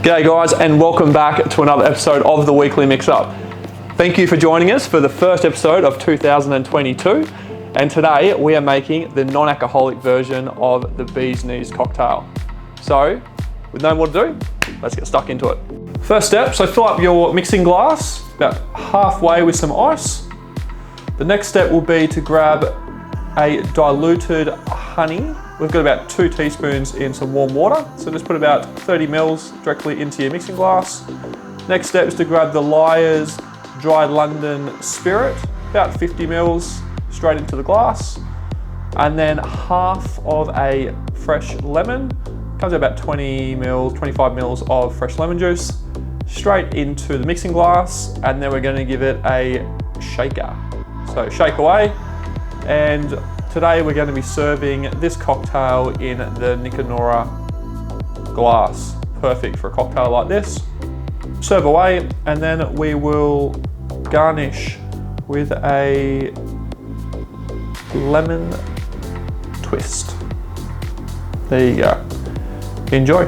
G'day guys, and welcome back to another episode of the Weekly Mixup. Thank you for joining us for the first episode of 2022, and today we are making the non-alcoholic version of the Bee's Knees cocktail. So, with no more to do, let's get stuck into it. First step, so fill up your mixing glass about halfway with some ice. The next step will be to grab a diluted honey. We've got about 2 teaspoons in some warm water. So just put about 30 mils directly into your mixing glass. Next step is to grab the Liar's Dry London Spirit, about 50 mils straight into the glass. And then half of a fresh lemon, comes out about 20 mils, 25 mils of fresh lemon juice, straight into the mixing glass. And then we're gonna give it a shaker. So shake away. And today we're going to be serving this cocktail in the Nicanora glass. Perfect for a cocktail like this. Serve away, and then we will garnish with a lemon twist. There you go. Enjoy.